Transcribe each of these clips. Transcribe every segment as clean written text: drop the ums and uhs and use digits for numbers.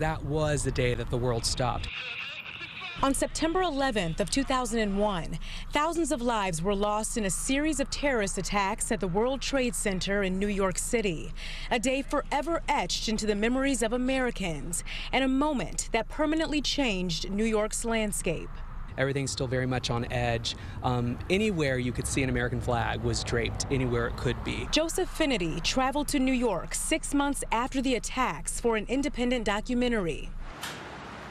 That was the day that the world stopped. On September 11th of 2001, thousands of lives were lost in a series of terrorist attacks at the World Trade Center in New York City. A day forever etched into the memories of Americans, and a moment that permanently changed New York's landscape. Everything's still very much on edge. Anywhere you could see an American flag was draped, anywhere it could be. Joseph Finnerty traveled to New York 6 months after the attacks for an independent documentary,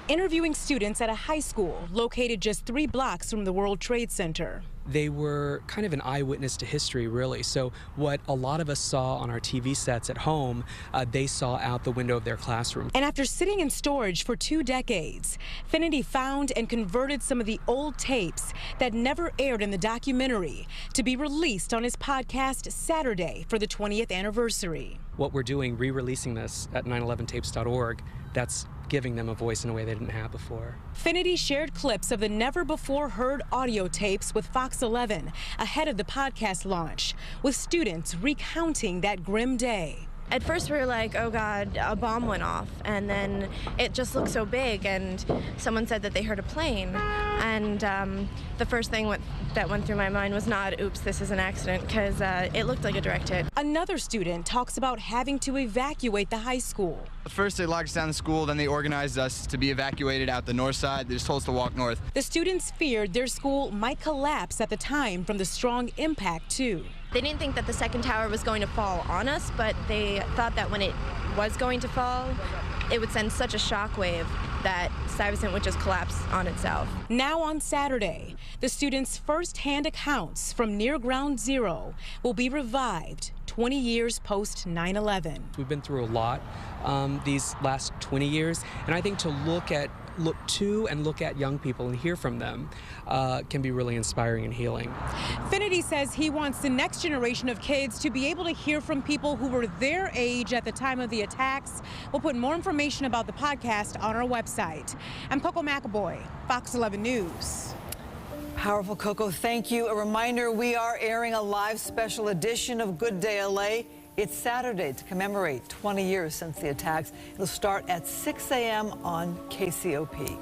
interviewing students at a high school located just 3 blocks from the World Trade Center. They were kind of an eyewitness to history, really. So what a lot of us saw on our TV sets at home, they saw out the window of their classroom. And after sitting in storage for 2 decades, Finnerty found and converted some of the old tapes that never aired in the documentary to be released on his podcast Saturday for the 20th anniversary. What we're doing, re-releasing this at 911tapes.org, that's giving them a voice in a way they didn't have before. Finnerty shared clips of the never-before-heard audio tapes with Fox 11 ahead of the podcast launch, with students recounting that grim day. At first we were like, oh God, a bomb went off, and then it just looked so big, and someone said that they heard a plane, and the first thing that went through my mind was not, oops, this is an accident, because it looked like a direct hit. Another student talks about having to evacuate the high school. First they locked us down the school, then they organized us to be evacuated out the north side. They just told us to walk north. The students feared their school might collapse at the time from the strong impact, too. They didn't think that the second tower was going to fall on us, but they thought that when it was going to fall, it would send such a shockwave that Stuyvesant would just collapse on itself. Now on Saturday, the students' first-hand accounts from near Ground Zero will be revived 20 years post 9/11. We've been through a lot these last 20 years, and I think to look to and look at young people and hear from them can be really inspiring and healing. Finnerty says he wants the next generation of kids to be able to hear from people who were their age at the time of the attacks. We'll put more information about the podcast on our website. I'm Coco McAvoy, Fox 11 News. Powerful, Coco. Thank you. A reminder, we are airing a live special edition of Good Day LA. It's Saturday to commemorate 20 years since the attacks. It'll start at 6 a.m. on KCOP.